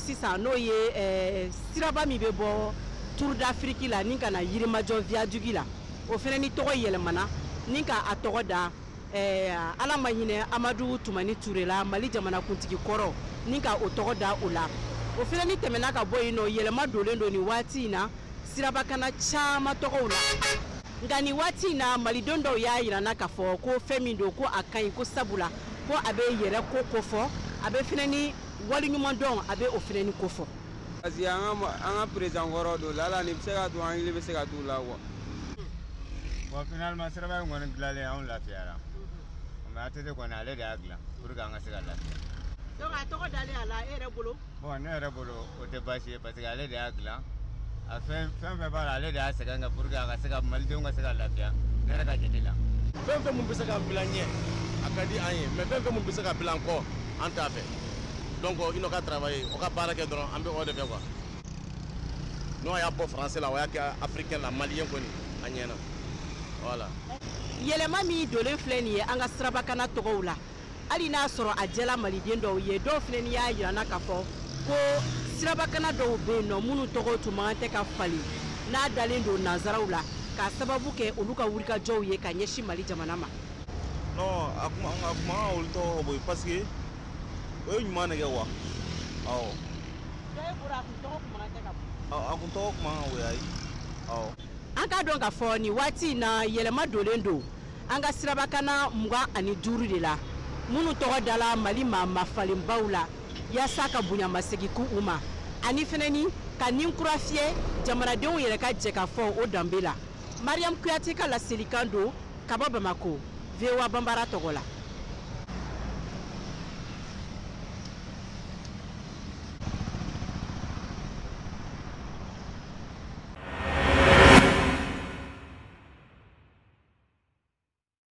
sisan n'o ye siraba min bɛ bɔ Tour d'Afrique la ni kana Yirimajɔ viaduc la o fana ni tɔgɔ yɛlɛmana ni ka a tɔgɔ da ala ma hinɛ Amadu Tumani Ture la Mali jamanakuntigi kɔrɔ ni ka o tɔgɔ da o la o fana ni tɛmɛna ka bɔ yen nɔ yɛlɛma dolen don ni waati in na sirabakana caman tɔgɔw la nka ni waati in na malidenw dɔw y'a yirana k'a fɔ ko fɛn min don ko a kaɲi ko sabula ko a bɛ yɛrɛ ko kofɔ a bɛ fana ni waliɲuman dɔn a bɛ o fana ni kofɔ. Parce que an ka président kɔrɔ don la ni bɛ se ka to an hakili bɛ se ka t'u la quoi. Bon finalement siraba in kɔni dilanlen anw lafiyara mais ATT kɔni ale de y'a dilan pour que an ka se ka lafiya. Donc a tɔgɔ dalen a la e yɛrɛ bolo. Bon ne yɛrɛ bolo o tɛ baasi ye parce que ale de y'a dilan a fɛn bɛɛ b'a la ale de y'a sɛgɛn ka pour que a ka se ka malidenw ka se ka lafiya ne yɛrɛ ka jate la. Fɛn fɛn mun bɛ se ka bila ɲɛ a ka di an ye mais fɛn fɛn mun bɛ se ka bila an kɔ an t'a fɛ donc il n'o ka travailler o ka baara kɛ dɔrɔn an bɛ o de fɛ quoi. N'o y'a bɔ français la o y'a kɛ africain la malien kɔni a ɲɛna voilà. Yɛlɛma min dolen filɛ nin ye an ka sirabakana tɔgɔw la hali n'a sɔrɔ a jɛla maliden dɔw ye dɔw fana ni y'a yirana k'a fɔ ko sirabakana dɔw bɛ yen nɔ minnu tɔgɔ tun man tɛ ka falen n'a dalen don nanzaraw la k'a sababu kɛ olu ka wulikajɔw ye ka ɲɛsin Mali jamana ma. Non a kuma ka olu tɔgɔ bɔ yen parce que o ye ɲuman de kɛ wa awɔ. Dɔw bɔra a kun tɔgɔ kun man tɛ ka bɔ. A kun tɔgɔ kuma o ye ayi awɔ. An k'a dɔn k'a fɔ nin waati in na yɛlɛma dolen don an ka sirabakana 25 de la minnu tɔgɔ dala Mali maa falenbaw la yaasa ka bonyamasegin k'u ma ani fana ni ka nin kura fiyɛ jamanadenw yɛrɛ ka jɛ ka fɔ o danbe la. Mariam Kuyate ka laselikan don ka bɔ Bamako VOA Bambara tɔgɔ la.